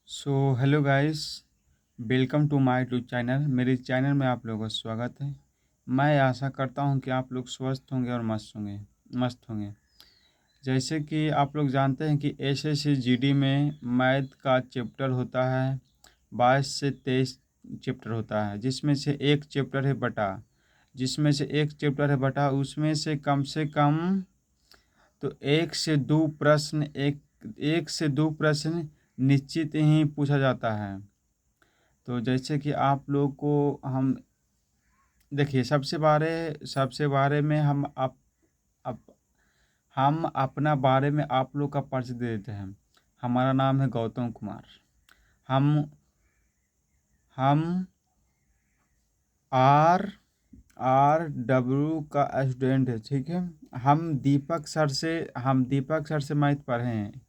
So hello guys, welcome to my YouTube channel. मेरे channel में आप लोगों का स्वागत है। मैं आशा करता हूं कि आप लोग स्वस्थ होंगे और मस्त होंगे। जैसे कि आप लोग जानते हैं कि एसएससी जीडी में मैथ का चैप्टर होता है, 22 से 23 चैप्टर होता है, जिसमें से एक चैप्टर है बटा। उसमें से कम तो एक से दो प्रश्न निश्चित ही पूछा जाता है। तो जैसे कि आप लोग को हम देखिए, सबसे बारे में अप, हम अपना बारे में आप लोग का परिचय दे देते हैं। हमारा नाम है गौतम कुमार। हम हम आर आर डब्ल्यू का स्टूडेंट है, ठीक है। हम दीपक सर से मैथ पढ़े हैं,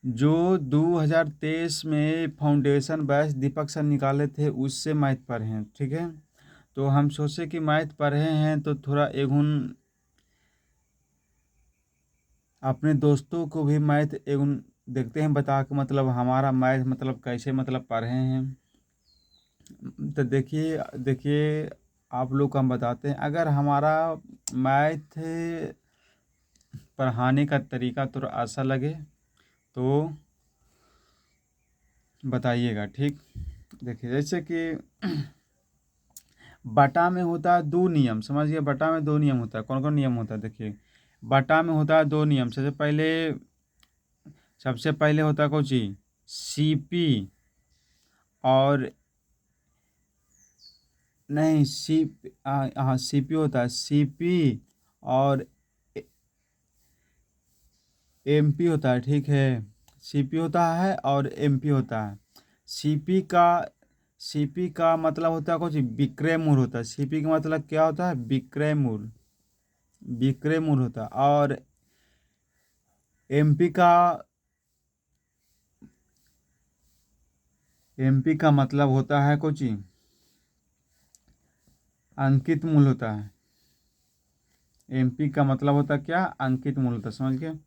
जो 2023 में फाउंडेशन बैच दीपक सर निकाले थे, उससे मैथ पढ़े हैं, ठीक है। तो हम सोचे कि मैथ पढ़े हैं तो थोड़ा एगुन अपने दोस्तों को भी मैथ एगुन देखते हैं, बता के मतलब हमारा मैथ मतलब कैसे मतलब पढ़े हैं। तो देखिए देखिए आप लोग को हम बताते हैं, अगर हमारा मैथ पढ़ाने का तरीका थोड़ा अच्छा लगे तो बताइएगा, ठीक। देखिए जैसे कि बटा में होता है दो नियम, समझिए। बटा में दो नियम होता है। कौन कौन नियम होता है? देखिए, बटा में होता है दो नियम। सबसे पहले होता है कौन चीज? सीपी। और नहीं, हाँ, सीपी होता है। सीपी और एमपी होता है, ठीक है। सीपी होता है और एमपी होता है। सीपी का सीपी का मतलब होता है कौन सी? विक्रय मूल होता है। सीपी का मतलब क्या होता है? विक्रय मूल होता है। और एमपी का एमपी का मतलब होता है कुछ अंकित मूल होता है। एमपी का मतलब होता है क्या? अंकित मूल होता है, समझ गए।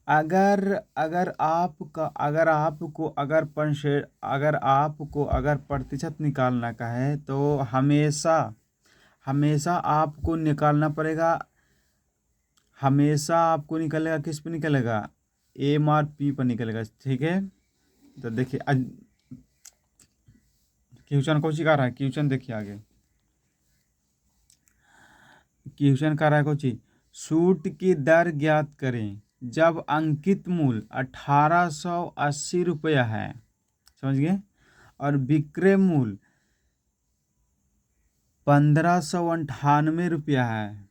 अगर अगर आपका अगर प्रतिशत निकालना का है तो हमेशा हमेशा आपको निकालना पड़ेगा। हमेशा आपको निकलेगा, किस पे निकलेगा? एम आर पी पर निकलेगा, ठीक है। तो देखिए क्वेश्चन कौन सी का रहा है? क्वेश्चन देखिए आगे। क्वेश्चन का रहा है कुछ सूट की दर ज्ञात करें जब अंकित मूल्य 1880 रुपया है, समझ गए, और विक्रय मूल्य 1598 रुपया है।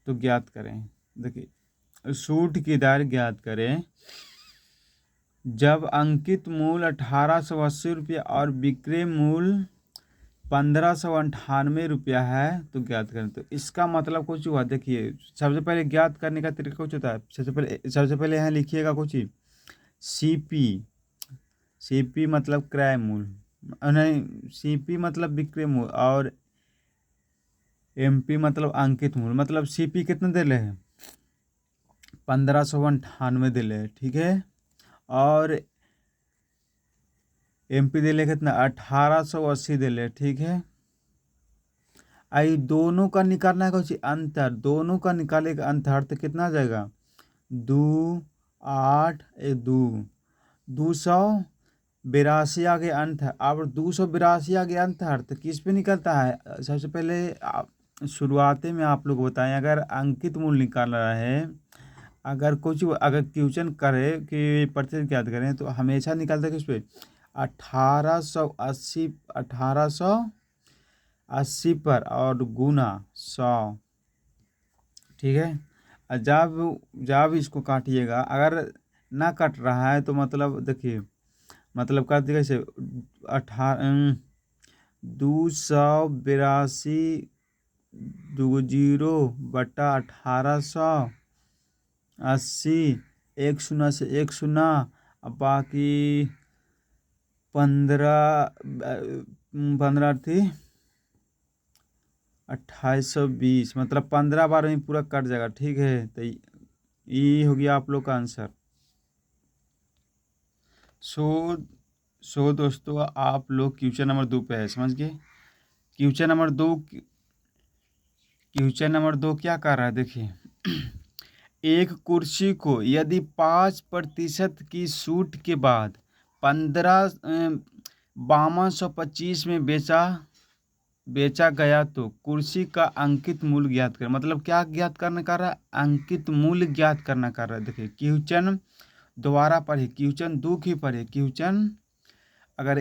तो ज्ञात करें। देखिए, सूट की दर ज्ञात करें जब अंकित मूल्य 1880 रुपया और विक्रय मूल्य 1598 रुपया है, तो ज्ञात करें। तो इसका मतलब कुछ हुआ। देखिए, सबसे पहले ज्ञात करने का तरीका कुछ होता है। सबसे पहले यहाँ लिखिएगा कुछ सीपी। सीपी मतलब क्रय मूल्य, नहीं, सीपी मतलब विक्रय मूल्य, और एमपी मतलब अंकित मूल्य। मतलब सीपी कितने दे रहे हैं? 1598 दे रहे हैं, ठीक है। और एमपी दे रहे कितना? 1880 दे रहे, ठीक है। आई दोनों का निकालना है कुछ अंतर। दोनों का निकालेगा अंतर तो कितना आ जाएगा? दो, आठ, दो, 282 आगे अंत है। अब 282 आगे अंत है तो किस पे निकलता है? सबसे पहले शुरुआती में आप लोग बताएं, अगर अंकित मूल्य निकाल रहा है, अगर क्वेश्चन करे कि प्रतिशत ज्ञात करें, तो हमेशा निकालते हैं किस पे? 1880 1880 पर और गुना 100, ठीक है। और जब इसको काटिएगा, अगर ना कट रहा है तो मतलब देखिए, मतलब काट दिया कैसे? 282, दो जीरो बटा 1880, एक शून्य से एक शून्य, अब बाकी 15 थी 2820, मतलब 15 बार में पूरा कट जाएगा, ठीक है। तो ये हो गया आप लोग का आंसर। सो सो दोस्तों, आप लोग क्वेश्चन नंबर 2 पे है, समझ गए? क्वेश्चन नंबर 2 क्वेश्चन नंबर 2 क्या कर रहा है देखिए। एक कुर्सी को यदि 5% की छूट के बाद 5225 में बेचा गया तो कुर्सी का अंकित मूल्य ज्ञात कर। मतलब क्या ज्ञात करना कर रहा है? अंकित मूल्य ज्ञात करना कर रहा है। देखिए क्वेश्चन दोबारा पढ़िए, क्वेश्चन 2 की पढ़िए। क्वेश्चन अगर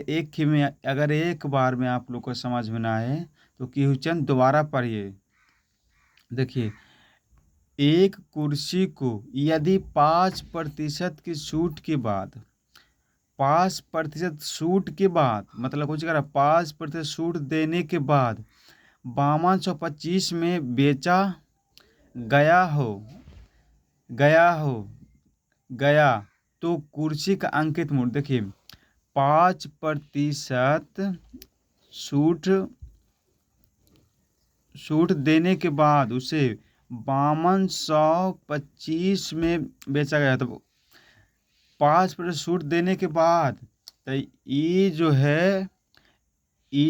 एक बार में आप लोग को समझ में ना आए तो क्वेश्चन दोबारा पढ़िए। देखिए, एक कुर्सी को यदि 5% की छूट के बाद 5% छूट के बाद मतलब कुछ कह रहा 5% छूट देने के बाद 5225 में बेचा गया हो गया तो कुर्सी का अंकित मूल्य। देखिए 5% छूट देने के बाद उसे 5225 में बेचा गया। तो 5% छूट देने के बाद तो ये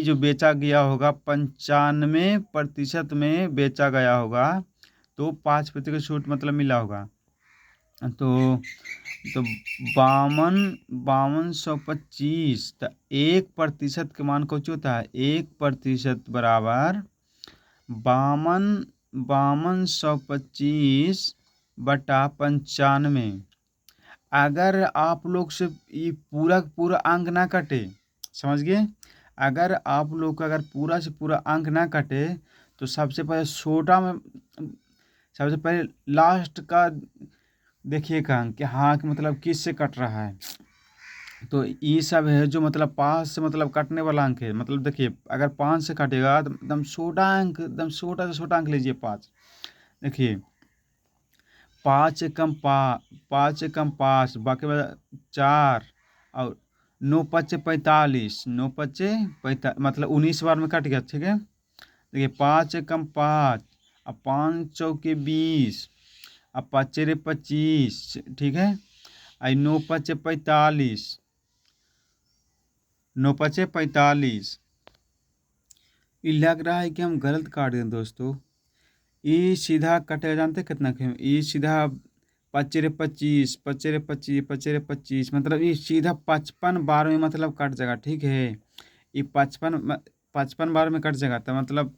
जो बेचा गया होगा 95% में बेचा गया होगा, तो 5% की छूट मतलब मिला होगा। तो 5225 तो 1% के मान कुछ होता है, 1% बराबर 5225/95। अगर आप लोग से ये पूरा अंक ना कटे, समझ गए? अगर आप लोग का अगर पूरा से पूरा अंक ना कटे तो सबसे पहले लास्ट का देखिएगा अंक कि हाँ कि मतलब किस से कट रहा है। तो ये सब है जो मतलब 5 से मतलब कटने वाला अंक है। मतलब देखिए अगर 5 से कटेगा तो एकदम छोटा अंक, एकदम छोटा से छोटा अंक लीजिए 5। देखिए 5 एकम 5 बाकी 4 और 9×5 = 45, 9×5 = 45 मतलब 19 बार में कट गया। ठीक है, देखिए 5 एकम 5 और 5×4 = 20 और 5×4 = 25। ठीक है, आई 9×5 = 45, 9×5 = 45। ये लग रहा है कि हम गलत काट दें दोस्तों। ये सीधा कटेगा, जानते हैं कितना के? ये सीधा 5×25, 5×25, 5×25 मतलब ये सीधा 55 बार में मतलब कट जाएगा। ठीक है, ये 55 बार में कट जाएगा। तो मतलब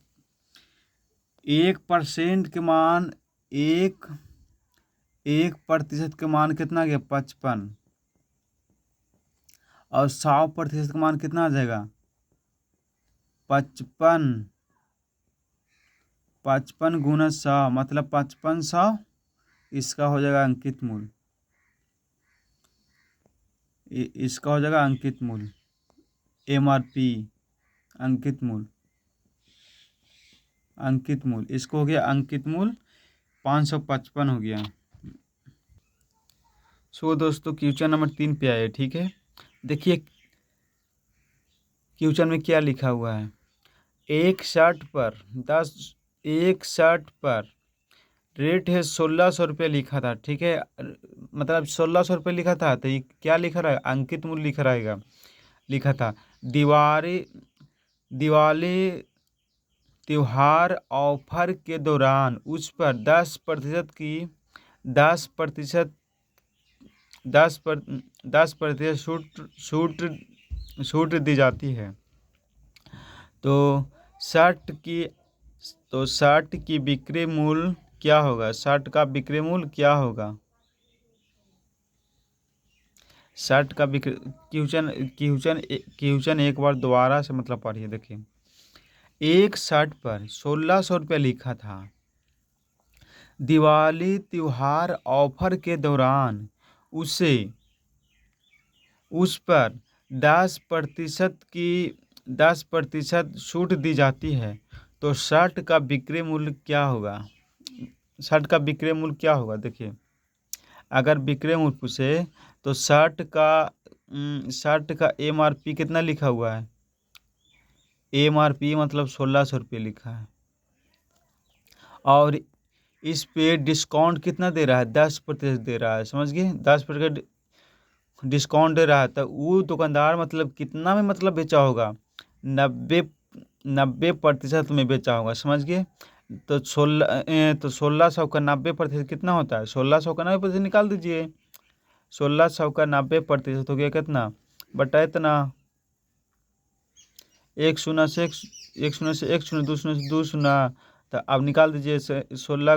1% के मान एक 1% के मान कितना गया? 55। और 100% का मान कितना आ जाएगा? 55। 55 × 100 मतलब 5500। इसका हो जाएगा अंकित मूल्य। इसका हो जाएगा अंकित मूल्य, MRP, अंकित मूल्य। इसको हो गया अंकित मूल्य 555 हो गया। सो दोस्तों क्वेश्चन नंबर 3 पे आए। ठीक है, देखिए क्वेश्चन में क्या लिखा हुआ है। एक शर्ट पर रेट है 1600 रुपये लिखा था। ठीक है, मतलब 1600 रुपये लिखा था। तो ये क्या लिखा रहा है? अंकित मूल्य लिखा था। दिवाली त्योहार ऑफर के दौरान उस पर 10% छूट दी जाती है। तो शर्ट की बिक्री मूल्य क्या होगा? शर्ट का बिक्री मूल्य क्या होगा? शर्ट का बिक्री क्वेश्चन एक बार दोबारा से मतलब पढ़िए। देखिए एक शर्ट पर 1600 रुपये लिखा था। दिवाली त्योहार ऑफर के दौरान उस पर 10% छूट दी जाती है। तो शर्ट का बिक्री मूल्य क्या होगा? देखिए अगर बिक्री मूल्य पूछे तो शर्ट का MRP कितना लिखा हुआ है? MRP मतलब 1600 रुपये लिखा है। और इस पे डिस्काउंट कितना दे रहा है? 10% दे रहा है। समझ गए? डिस्काउंट दे रहा है, तो वो दुकानदार मतलब कितना में मतलब बेचा होगा, 90% में बेचा होगा, समझ गए। तो 1600 का 90% कितना होता है, 1600 का 90% निकाल दीजिए। 1600 का 90% हो गया कितना, बटा इतना, एक शून्य से एक शून्य से एक शून्य, दो शून्य से दो शून्य। तो अब निकाल दीजिए 16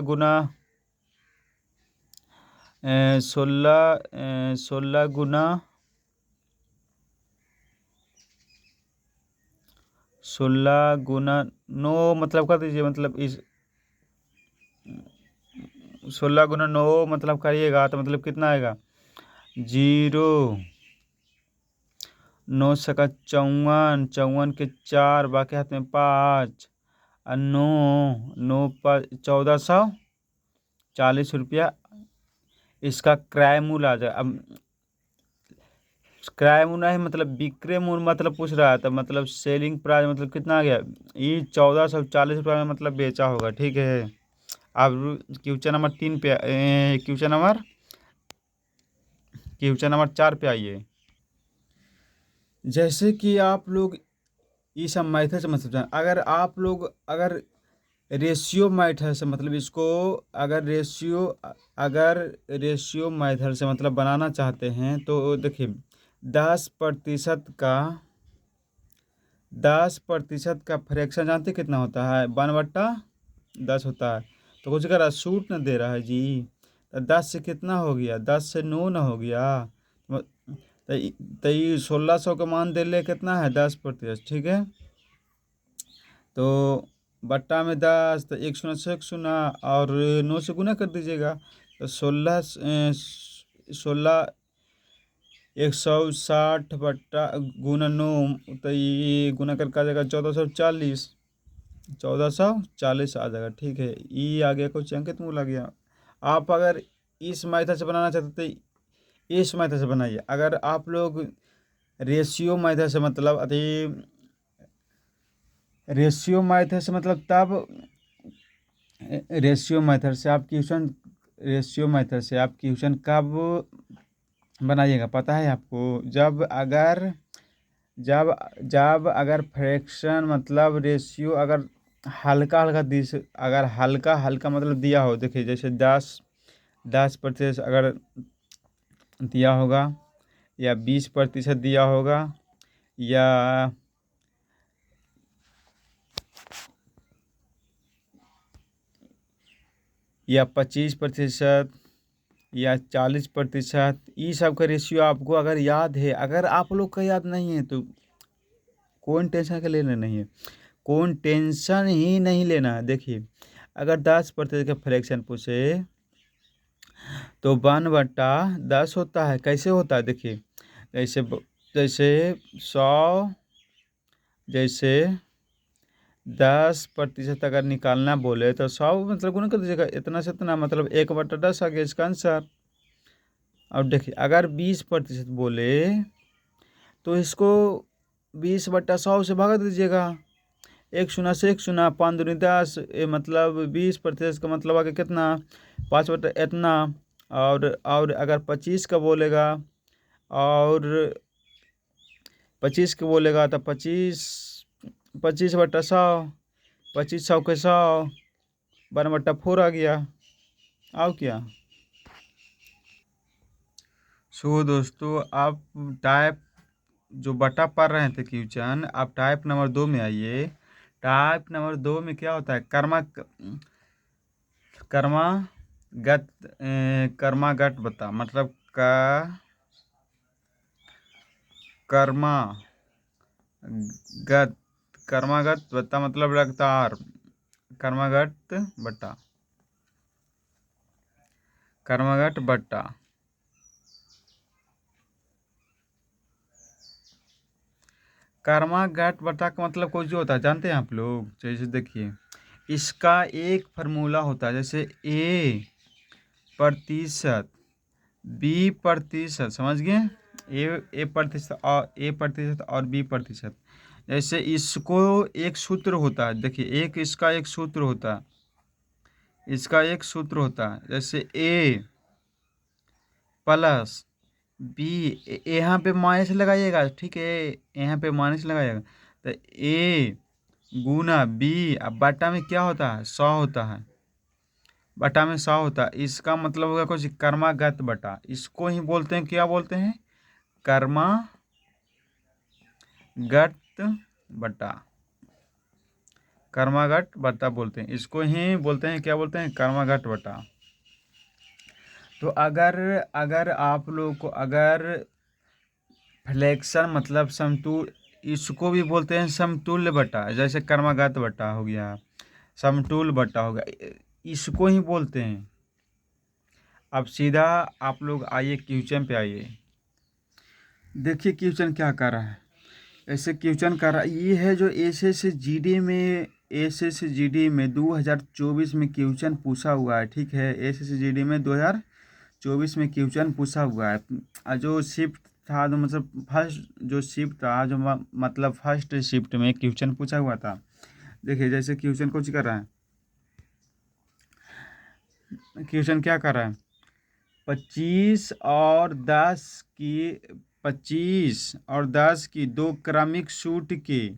गुना 9 मतलब कर दीजिए, मतलब इस 16 गुना 9 मतलब करिएगा तो मतलब कितना आएगा, 0, 9 सका 54, 54 के 4, बाकी हाथ में 5, और 9, 1440 रुपया इसका क्रय मूल्य आ जाए। अब क्रय मूल्य है मतलब विक्रय मूल्य मतलब पूछ रहा है, तो मतलब सेलिंग प्राइस मतलब कितना आ गया, ये 1440 रुपये में मतलब बेचा होगा, ठीक है। अब क्वेश्चन नंबर 3 पे क्वेश्चन नंबर 4 पे आइए। जैसे कि आप लोग ये सब मेथड से मतलब जान, अगर रेशियो मेथड से मतलब इसको, अगर रेशियो मेथड से मतलब बनाना चाहते हैं तो देखिए, 10% का फ्रैक्शन जानते कितना होता है, 1/10 होता है। तो कुछ कह रहा सूट न दे रहा है जी, तो 10 से कितना हो गया, 10 से 9 न हो गया, तो ये 1600 का मान दे ले कितना है, 10%, ठीक है। तो बट्टा में 10, तो एक शून्य से एक शून्य, और 9 से गुना कर दीजिएगा, तो 16 160 बट्टा गुना 9, तो ये गुना करके आ जाएगा 1440, 1440 आ जाएगा, ठीक है। ये आ गया, कुछ अंकित मूल आ गया। आप अगर इस मेथड से बनाना चाहते तो इस मेथड से बनाइए। अगर आप लोग रेशियो मेथड से मतलब तब रेशियो मेथड से आप क्वेश्चन कब बनाइएगा पता है आपको, जब अगर फ्रैक्शन मतलब रेशियो अगर हल्का हल्का मतलब दिया हो, देखिए जैसे 10% अगर दिया होगा, या 20% दिया होगा, या 25%, या 40%, ये सब का रेशियो आपको अगर याद है, अगर आप लोग का याद नहीं है तो कौन टेंशन का लेना नहीं है, कौन टेंशन ही नहीं लेना है। देखिए अगर 10% का फ्रैक्शन पूछे तो 1/10 होता है, कैसे होता है देखिए, जैसे जैसे 100, जैसे 10% अगर निकालना बोले तो 100 मतलब गुना कर दीजिएगा, इतना से इतना मतलब 1/10 आ गया इसका आंसर। अब देखिए अगर 20% बोले तो इसको 20/100 से भगा दीजिएगा, एक शून्य से एक शून्य, 5×2 10, मतलब 20% का मतलब आगे कितना, 5 बटा इतना। और अगर 25 का बोलेगा, और 25 का बोलेगा तो 25/100, 25 100 के 100, 12/4 आ गया। आओ क्या। सो दोस्तों आप टाइप जो बटा पढ़ रहे थे क्वेश्चन, आप टाइप नंबर 2 में आइए। टाइप नंबर 2 में क्या होता है, कर्मागत बता मतलब का कर्मागत कर्मागत बता मतलब लगातार, कर्मागत बटा कर्मागत बटा कर्मागत बटा का मतलब कुछ जो होता है जानते हैं आप लोग, जैसे देखिए इसका एक फार्मूला होता है, जैसे प्रतिशत प्रतिशत, समझ गए, प्रतिशत और प्रतिशत। जैसे इसको एक सूत्र होता है, देखिए इसका एक सूत्र होता है, जैसे a प्लस बी, यहाँ पे माइनस लगाइएगा, ठीक है, यहाँ पे माइनस लगाइएगा। तो ए गुना बी, अब बटा में क्या होता है, 100 होता है, बटा में 100 होता है। इसका मतलब होगा कुछ कर्मागत बटा, इसको ही बोलते हैं, क्या बोलते हैं, कर्मागत बटा, कर्मागत बटा बोलते हैं, इसको ही बोलते हैं, क्या बोलते हैं, कर्मागत बटा। तो अगर अगर आप लोग को अगर फ्लेक्शन मतलब समतुल, इसको भी बोलते हैं समतुल्य बटा, जैसे कर्मागत बटा हो गया, समतुल्य बटा हो गया, इसको ही बोलते हैं। अब सीधा आप लोग आइए क्वेश्चन पे आइए, देखिए क्वेश्चन क्या कर रहा है। ऐसे क्वेश्चन कर रहा है, ये है जो एसएसजीडी में 2024 में क्वेश्चन पूछा हुआ है, ठीक है, एसएसजीडी में 2024 में क्वेश्चन पूछा हुआ है। जो शिफ्ट था, जो मतलब फर्स्ट जो शिफ्ट था, जो मतलब फर्स्ट शिफ्ट में क्वेश्चन पूछा हुआ था। देखिए जैसे क्वेश्चन कुछ कर रहा है, क्वेश्चन क्या कर रहा है, 25 और 10 की दो क्रमिक सूत्र के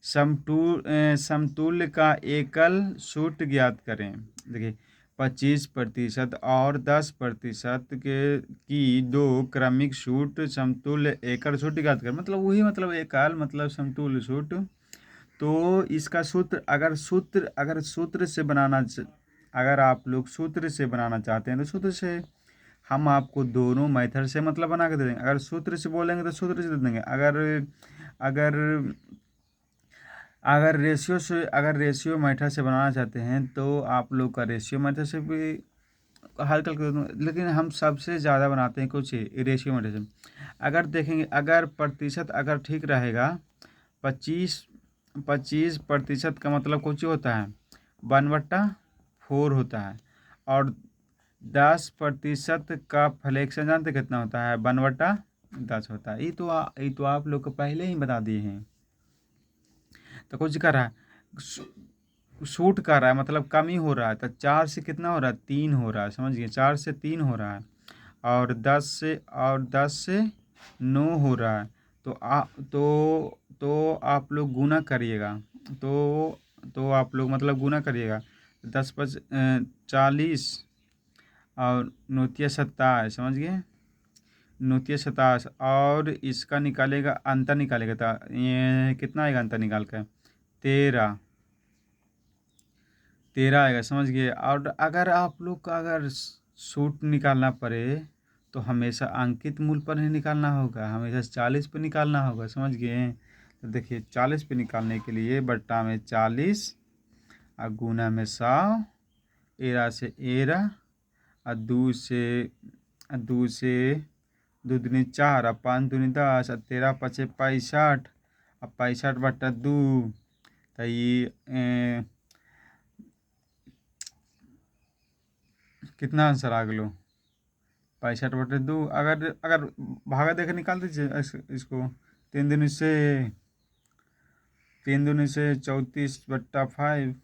समतुल्य का एकल सूत्र ज्ञात करें। देखिए 25% और 10% के की दो क्रमिक सूत्र समतुल्य एकल सूत्र ज्ञात करें, मतलब वही, मतलब एकल मतलब समतुल्य सूत्र। तो इसका सूत्र, अगर आप लोग सूत्र से बनाना चाहते हैं तो सूत्र से, हम आपको दोनों मेथड से मतलब बना के दे देंगे। अगर सूत्र से बोलेंगे तो सूत्र से दे देंगे, अगर अगर रेशियो मेथड से बनाना चाहते हैं तो आप लोग का रेशियो मेथड से भी हल कर दूँगा, लेकिन हम सबसे ज़्यादा बनाते हैं कुछ रेशियो मेथड से। अगर देखेंगे, अगर प्रतिशत अगर ठीक रहेगा, 25% का मतलब कुछ होता है 1/4 होता है, और 10% का फ्लैक्शन जानते कितना होता है, 1/10 होता है। ये तो आप लोग को पहले ही बता दिए हैं। तो कुछ कर रहा है, शूट कर रहा है, मतलब कमी हो रहा है, तो 4 से कितना हो रहा है, 3 हो रहा है, समझिए 4 से 3 हो रहा है, और 10 से 9 हो रहा है। तो आप लोग गुना करिएगा, तो आप लोग मतलब गुना करिएगा, 40 और 9 27, समझ गए, 9 27, और इसका निकालेगा, अंतर निकालेगा, तो ये कितना आएगा अंतर निकाल कर, 13 आएगा, समझ गए। और अगर आप लोग का अगर सूट निकालना पड़े तो हमेशा अंकित मूल पर ही निकालना होगा, हमेशा 40 पे निकालना होगा, समझ गए। तो देखिए 40 पे निकालने के लिए बट्टा में 40 और गुना में 100, एरा से एरा, और दो से 2 दूनी 4, और 5 दूनी 10, और 13 5 65, और 65/2, तो ये कितना आंसर आ गलो, 65/2। अगर अगर भागा देकर निकाल दीजिए इसको, 3 दूनी से 34/5।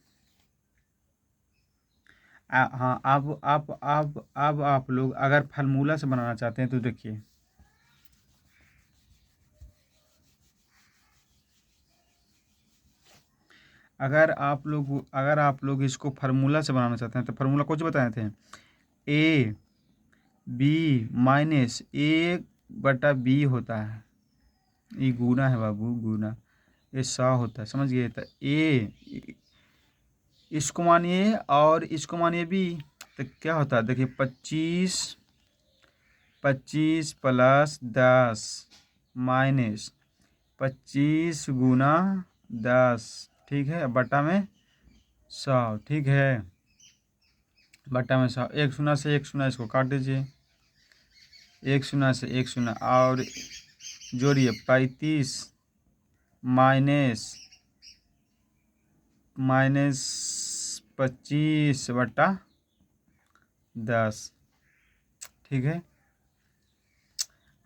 हाँ, अब आप लोग अगर फार्मूला से बनाना चाहते हैं तो देखिए, अगर आप लोग इसको फार्मूला से बनाना चाहते हैं तो फार्मूला कुछ बताए थे, ए बी माइनस A/B होता है, ये गुना है बाबू, गुना, ये 100 होता है, समझ गए। तो ए इसको मानिए और इसको मानिए बी, तो क्या होता है, देखिए 25 + 10 माइनस 25 × 10, ठीक है, बटा में 100, ठीक है, बटा में 100, 1 0 से 1 0 इसको काट दीजिए, 1 0 से 1 0, और जोड़िए 35 माइनस 25/10, ठीक है।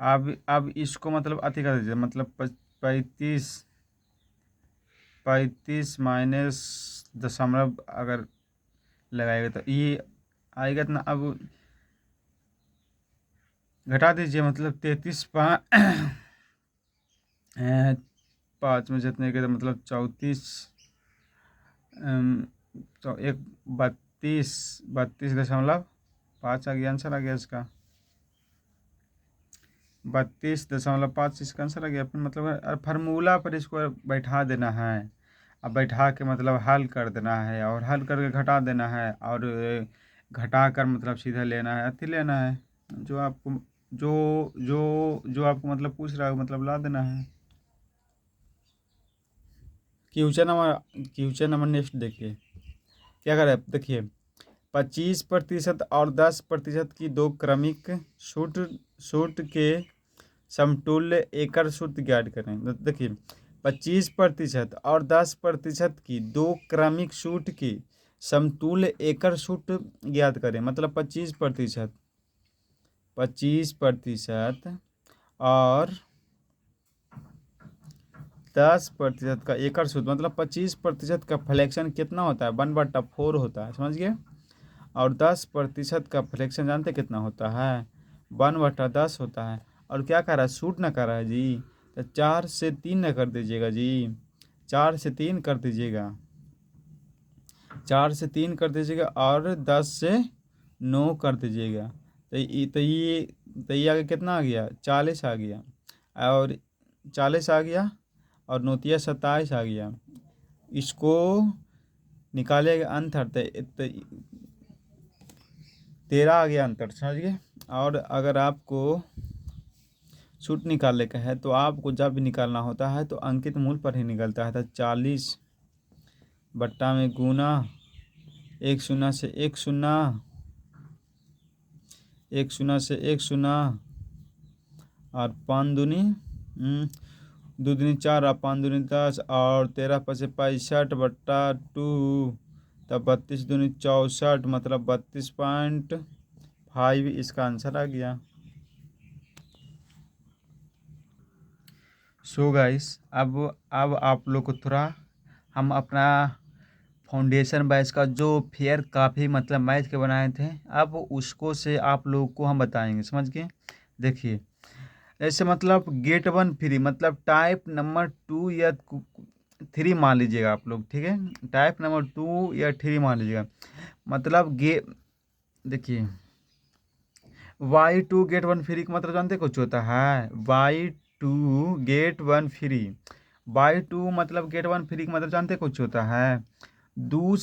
अब इसको मतलब अति कर दीजिए, मतलब 35 माइनस दशमलव अगर लगाएगा तो ये आएगा ना। अब घटा दीजिए, मतलब 33 पाँच में जितने के तो मतलब 34 तो एक 32.5 आ गया, आंसर आ गया इसका 32.5 इसका आंसर आ गया। फिर मतलब फार्मूला पर इसको बैठा देना है। अब बैठा के मतलब हल कर देना है, और हल करके घटा देना है, और घटा कर मतलब सीधा लेना है, अति लेना है, जो आपको जो आपको मतलब पूछ रहा है मतलब ला देना है। क्वेश्चन नंबर नेक्स्ट देखिए क्या कर रहा है। देखिए 25% और 10% की दो क्रमिक सूट सूट के समतुल्य एकल सूत्र ज्ञात करें। तो देखिए 25% और 10% की दो क्रमिक सूट की समतुल्य एकल सूत्र ज्ञात करें। मतलब 25% और 10% का एकल सूत्र, मतलब 25% का फ्लैक्शन कितना होता है, 1/4 होता है, समझ गए। और 10% का फ्रैक्शन जानते कितना होता है, 1/10 होता है। और क्या कर रहा है, सूट ना कर रहा है जी, तो 4 से 3 न कर दीजिएगा जी, 4 से 3 कर दीजिएगा, 4 से 3 कर दीजिएगा, और 10 से 9 कर दीजिएगा। तो ये आगे कितना आ गया, 40 आ गया, और 40 आ गया, और नौतिया 27 आ गया। इसको निकालेगा अंतर, तो 13 आ गया अंतर, समझ गए। और अगर आपको सूट निकालने का है तो आपको जब भी निकालना होता है तो अंकित मूल पर ही निकलता है। तो 40 बट्टा में गुना 1 शून्य से 1 शून्य, 1 शून्य से 1 शून्य, और 5 दूनी 2 दूनी 4 और 5 दूनी 10, और 13×5 = 65/2, तब 32 दूनी 64, मतलब 32.5 इसका आंसर आ गया। सो गाइस, अब आप लोग को थोड़ा हम अपना फाउंडेशन बैच का जो फेयर काफ़ी मतलब मैथ के बनाए थे, अब उसको से आप लोगों को हम बताएंगे, समझ गए। देखिए ऐसे मतलब गेट 1 फ्री, मतलब टाइप नंबर 2 या 3 मान लीजिएगा आप लोग, ठीक है। टाइप नंबर 2 या 3 मान लीजिएगा, मतलब देखिए Y2 गेट 1 फ्री का मतलब जानते कुछ होता है, Y2 गेट 1 फ्री, Y2 मतलब गेट 1 फ्री का मतलब जानते कुछ होता है, दो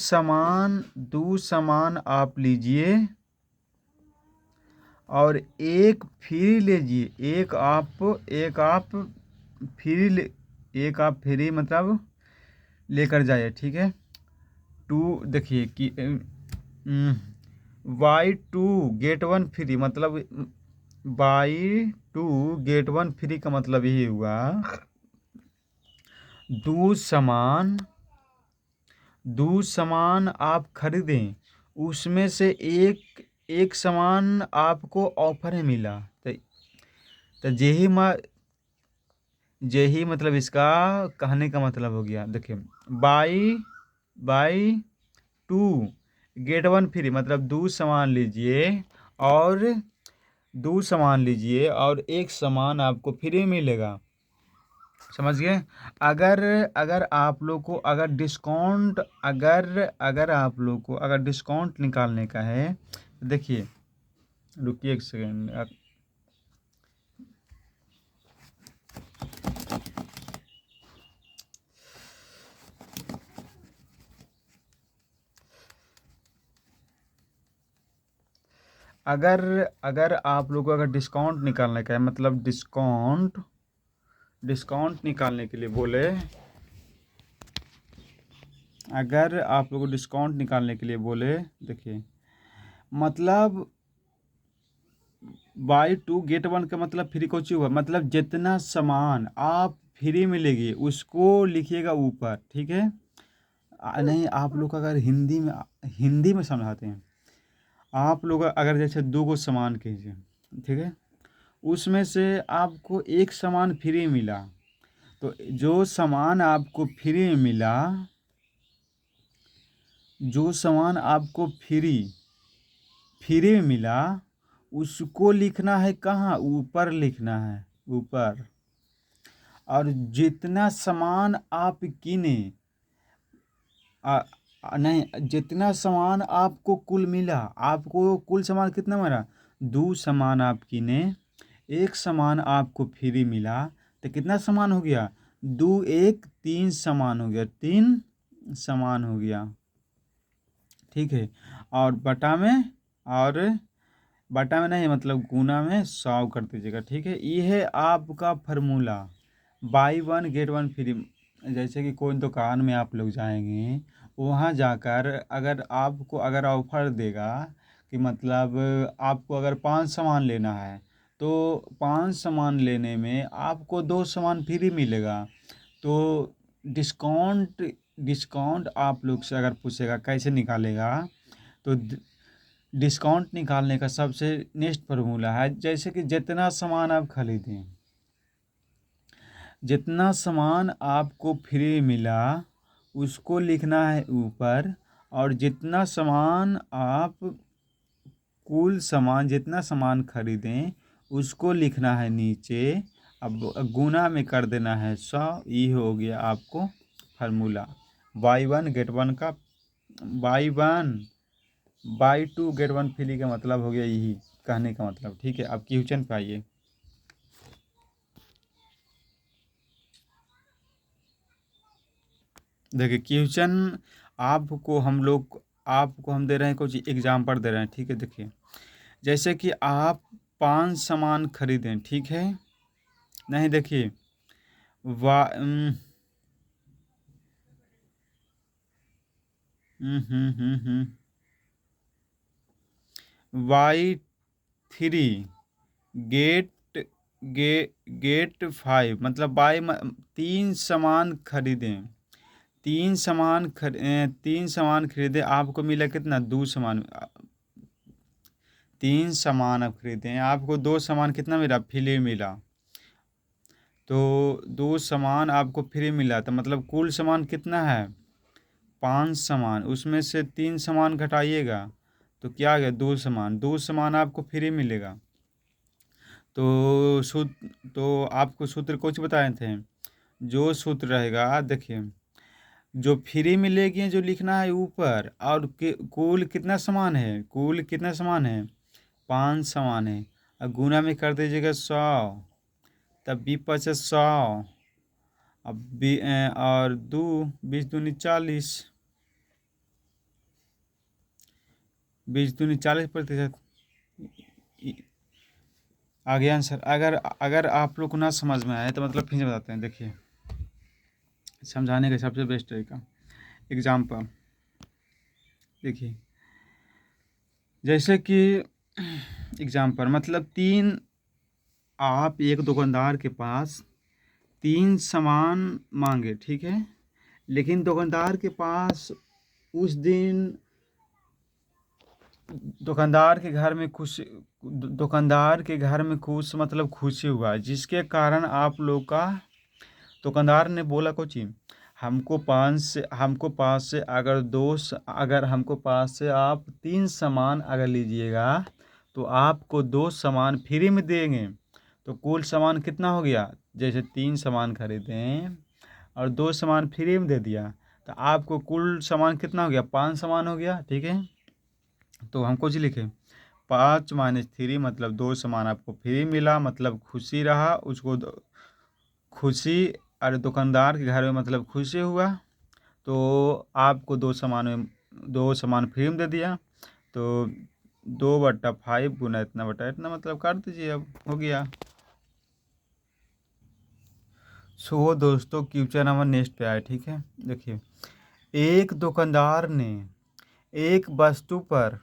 समान आप लीजिए और एक फ्री लीजिए, एक आप फ्री मतलब लेकर जाइए, ठीक है। देखिए कि Y2 गेट 1 फ्री, मतलब Y2 गेट 1 फ्री का मतलब यही हुआ, दो सामान आप खरीदें, उसमें से एक सामान आपको ऑफर में मिला, तो यही मतलब इसका कहने का मतलब हो गया। देखिए बाई 2 गेट 1 फ्री, मतलब दो सामान लीजिए और एक सामान आपको फ्री मिलेगा, समझ गए। अगर अगर आप लोग को अगर डिस्काउंट अगर आप लोग को अगर डिस्काउंट निकालने का है तो देखिए, रुकिए एक सेकेंड। अगर अगर आप लोग को अगर डिस्काउंट निकालने का है, मतलब डिस्काउंट निकालने के लिए बोले, अगर आप लोग को डिस्काउंट निकालने के लिए बोले, देखिए मतलब Y2 गेट 1 का मतलब फ्री कोची हुआ, मतलब जितना सामान आप फ्री मिलेगी उसको लिखिएगा ऊपर, ठीक है। नहीं, आप लोग अगर हिंदी में समझाते हैं, आप लोग अगर जैसे 2 सामान कीजिए, ठीक है, उसमें से आपको एक सामान फ्री मिला, तो जो सामान आपको फ्री मिला, जो सामान आपको फ्री में मिला, उसको लिखना है कहाँ, ऊपर लिखना है, ऊपर। और जितना सामान आप किने, नहीं, जितना सामान आपको कुल मिला, आपको कुल सामान कितना मिला, 2 सामान आप किने, 1 सामान आपको फ्री मिला, तो कितना सामान हो गया, 2 1 3 सामान हो गया, 3 सामान हो गया। ठीक है। और बटा में नहीं, मतलब गुना में 100 कर दीजिएगा। ठीक है, ये है आपका formula, buy one get one free. जैसे कि कोई दुकान में आप लोग जाएंगे, वहाँ जाकर अगर ऑफर देगा कि मतलब आपको अगर 5 सामान लेना है, तो 5 सामान लेने में आपको 2 सामान फ्री मिलेगा। तो डिस्काउंट डिस्काउंट आप लोग से अगर पूछेगा कैसे निकालेगा, तो डिस्काउंट निकालने का सबसे नेक्स्ट फार्मूला है, जैसे कि जितना सामान आप खरीदें, जितना सामान आपको फ्री मिला उसको लिखना है ऊपर, और जितना सामान आप जितना सामान खरीदें उसको लिखना है नीचे। अब गुना में कर देना है 100। ये हो गया आपको formula, buy one get one का, buy two get one free का मतलब हो गया यही कहने का मतलब। ठीक है, अब क्वेश्चन पे आइए। देखिए क्वेश्चन आपको हम दे रहे हैं, कुछ एग्जाम्पल दे रहे हैं। ठीक है, देखिए जैसे कि आप 5 सामान खरीदें। ठीक है, नहीं देखिए, वा हम्म हम्म हम्म हम्म, हम्म, वाई थ्री गेट गेट 5, मतलब 3 सामान खरीदें, 3 सामान खरीदे, आपको मिला कितना, 2 सामान। 3 सामान आप खरीदे हैं, आपको 2 सामान कितना मिला, फ्री मिला। तो 2 सामान आपको फ्री मिला, तो मतलब कुल सामान कितना है, 5 सामान, उसमें से 3 सामान घटाइएगा तो क्या आ गया, 2 सामान आपको फ्री मिलेगा। तो आपको सूत्र कुछ बताए थे, जो सूत्र रहेगा देखिए, जो फ्री मिलेगी जो लिखना है ऊपर, और कुल कितना सामान है, 5 सामान है, और गुना में कर दीजिएगा 100, तब 20 × 100, अब और 2 20 दूनी 40, 20 दूनी 40%। आगे आंसर, अगर अगर आप लोग को ना समझ में आए तो मतलब फिर से बताते हैं। देखिए समझाने का सबसे बेस्ट तरीका, एग्जाम्पल देखिए, जैसे कि एग्जाम्पल मतलब आप एक दुकानदार के पास 3 सामान मांगे। ठीक है, लेकिन दुकानदार के पास उस दिन दुकानदार के घर में खुश मतलब खुशी हुआ, जिसके कारण आप लोग का दुकानदार ने बोला कुछ ही, हमको पास से अगर हमको पास से आप 3 सामान अगर लीजिएगा तो आपको 2 सामान फ्री में देंगे। तो कुल सामान कितना हो गया, जैसे 3 सामान खरीदे और 2 सामान फ्री में दे दिया, तो आपको कुल सामान कितना हो गया, 5 सामान हो गया। ठीक है, तो हम कुछ लिखे, 5 - 3 मतलब 2 सामान आपको फ्री मिला, मतलब खुशी रहा उसको, खुशी, और दुकानदार के घर में मतलब खुशी हुआ, तो आपको 2 सामान फ्री में दे दिया। तो 2/5 गुना इतना बटा इतना, मतलब काट दीजिए, अब हो गया। सो दोस्तों क्वेश्चन नंबर नेक्स्ट पे आए। ठीक है, देखिए, एक दुकानदार ने एक वस्तु पर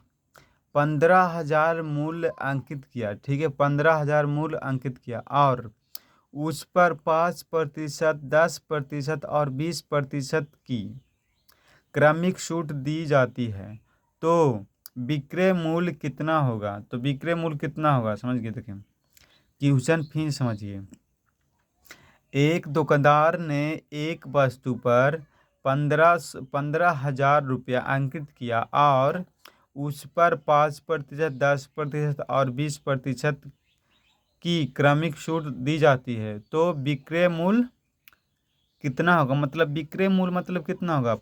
15,000 मूल्य अंकित किया। ठीक है, 15,000 मूल्य अंकित किया, और उस पर 5%, 10% और 20% की क्रमिक छूट दी जाती है, तो विक्रय मूल्य कितना होगा। तो विक्रय मूल्य कितना होगा, समझ गए। देखिए क्वेश्चन फिर समझिए, एक दुकानदार ने एक वस्तु पर 15,000 रुपया अंकित किया, और उस पर 5%, 10% और 20% की क्रमिक छूट दी जाती है तो विक्रय मूल्य कितना होगा। मतलब विक्रय मूल्य मतलब कितना होगा।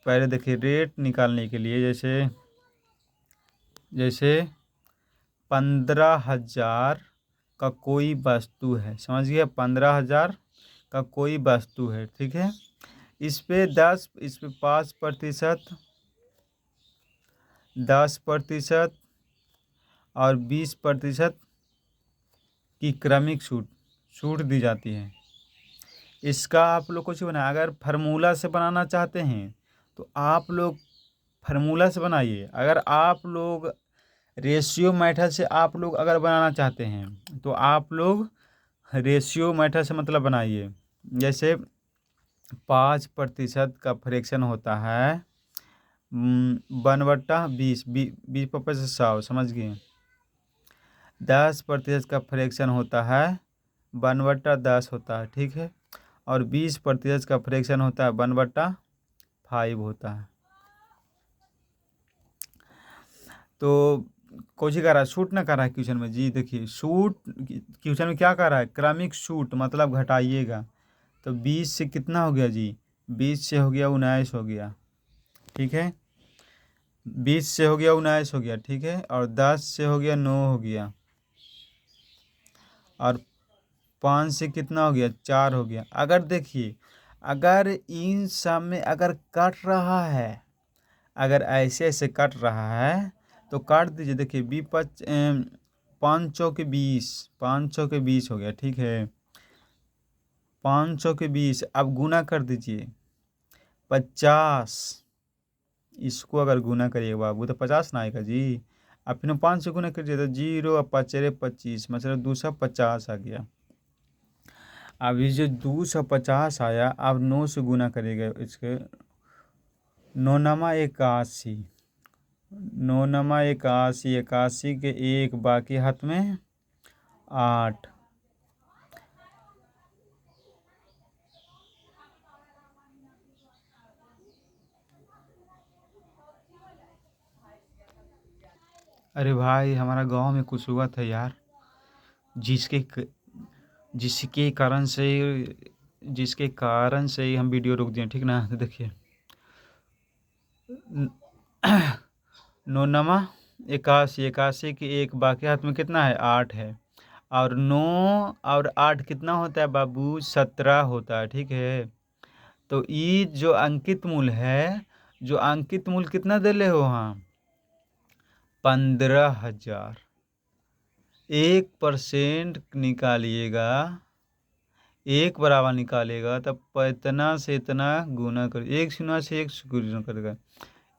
पहले देखिए रेट निकालने के लिए जैसे जैसे 15,000 का कोई वस्तु है, समझ गया। 15,000 का कोई वस्तु है, ठीक है। इस पे 5%, 10% और 20% की क्रमिक छूट दी जाती है। इसका आप लोग कुछ बना, अगर फार्मूला से बनाना चाहते हैं तो आप लोग फार्मूला से बनाइए। अगर आप लोग रेशियो मेथड से आप लोग अगर बनाना चाहते हैं तो आप लोग रेशियो मेथड से मतलब बनाइए। जैसे 5% का फ्रैक्शन होता है 1/20, 20 से 100, समझ गए। 10% का फ्रैक्शन होता है 1/10 होता है, ठीक है। और 20% का फ्रैक्शन होता है 1/5 होता है। तो कोची कह रहा है, शूट ना कर रहा है क्वेश्चन में जी। देखिए शूट क्वेश्चन में क्या कर रहा है, क्रमिक शूट मतलब घटाइएगा। तो 20 से कितना हो गया जी, 20 से हो गया 19 हो गया, ठीक है। 20 से हो गया 19 हो गया, ठीक है। और 10 से हो गया 9 हो गया। और 5 से कितना हो गया, 4 हो गया। अगर देखिए अगर इन सब में अगर कट रहा है, अगर ऐसे ऐसे कट रहा है तो काट दीजिए। देखिए 5 चौके 20 हो गया, ठीक है। 5 चौके 20 अब गुना कर दीजिए 50। इसको अगर गुना करिए बाबू तो 50 ना आएगा जी। अब फिर 5 से गुना करिए तो 0 और 5×25 मतलब 250 आ गया। अब ये जो 250 आया, अब 9 से गुना करिएगा इसके। 9×81, 9×81, 81 के 1 बाकी हाथ में 8। अरे भाई हमारा गांव में कुछ हुआ था यार, जिसके जिसके कारण से जिसके कारण से ही हम वीडियो रोक दिए, ठीक ना। तो देखिए 9×81, 81 के 1 बाकी हाथ में कितना है, 8 है। और 9 और 8 कितना होता है बाबू, 17 होता है, ठीक है। तो ये जो अंकित मूल्य है, जो अंकित मूल्य कितना दे ले हो, हाँ 15,000। 1% निकालिएगा, 1 बराबर निकालेगा तब इतना से इतना गुना कर, 1 से 1 गुना करेगा,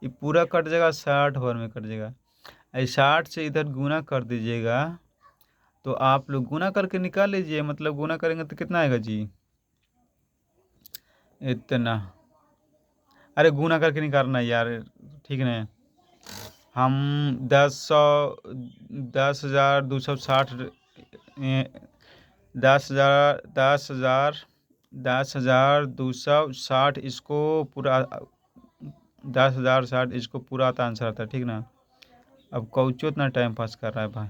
ये पूरा कट जाएगा, 60 भर में कट जाएगा। 60 से इधर गुना कर दीजिएगा तो आप लोग गुना करके निकाल लीजिए। मतलब गुना करेंगे तो कितना आएगा जी, इतना। अरे गुना करके निकालना है यार, ठीक है ना। हम 10,260, 10,260 इसको पूरा 10,060 इसको पूरा आता आंसर आता है, ठीक ना। अब कौचो इतना टाइम पास कर रहा है भाई।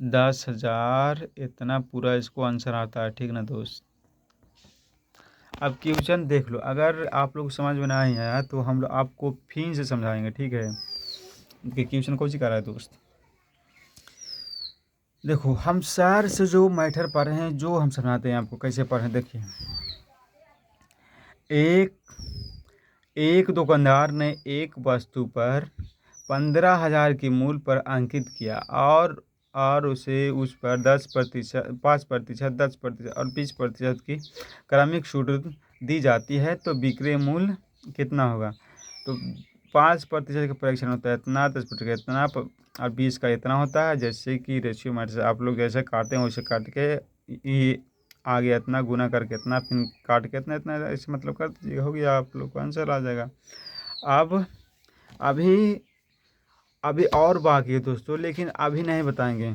10,000 इतना पूरा इसको आंसर आता है, ठीक ना दोस्त। अब क्वेश्चन देख लो, अगर आप लोग समझ में ना आया तो हम लोग आपको फिर से समझाएंगे, ठीक है। कि क्वेश्चन कौन सी कर रहा है दोस्त। देखो हम सर से जो मैटर पढ़ रहे हैं, जो हम समझाते हैं आपको कैसे पढ़े। देखिए एक दुकानदार ने एक वस्तु पर 15,000 की मूल्य पर अंकित किया और उसे उस पर 10%, 5%, 10% और 20% की क्रमिक छूट दी जाती है तो विक्रय मूल्य कितना होगा। तो 5% का परीक्षण होता है इतना, 10% का इतना और 20 का इतना होता है। जैसे कि रेशियो मेथड से आप लोग जैसे काटते हैं वैसे काट के ये आगे इतना गुना करके इतना, फिर काट के इतना इतना, ऐसे मतलब कर दीजिएगा, हो गया, आप लोग को आंसर आ जाएगा। अब अभी अभी और बाकी है दोस्तों, लेकिन अभी नहीं बताएंगे,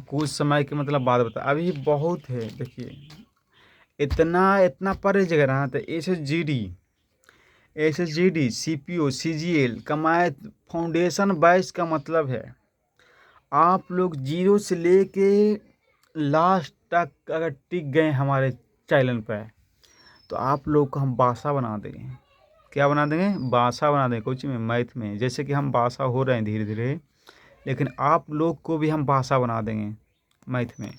कुछ समय के मतलब बाद बता, अभी बहुत है। देखिए इतना इतना पढ़ लीजिएगा ना, तो S S G D CPO CGL कमाए फाउंडेशन बैच का मतलब है आप लोग जीरो से लेके लास्ट तक अगर टिक गए हमारे चैनल पर, तो आप लोग को हम बासा बना देंगे। क्या बना देंगे? बासा बना देंगे कोचिंग में, मैथ में। जैसे कि हम बासा हो रहे हैं धीरे धीरे, लेकिन आप लोग को भी हम बासा बना देंगे मैथ में।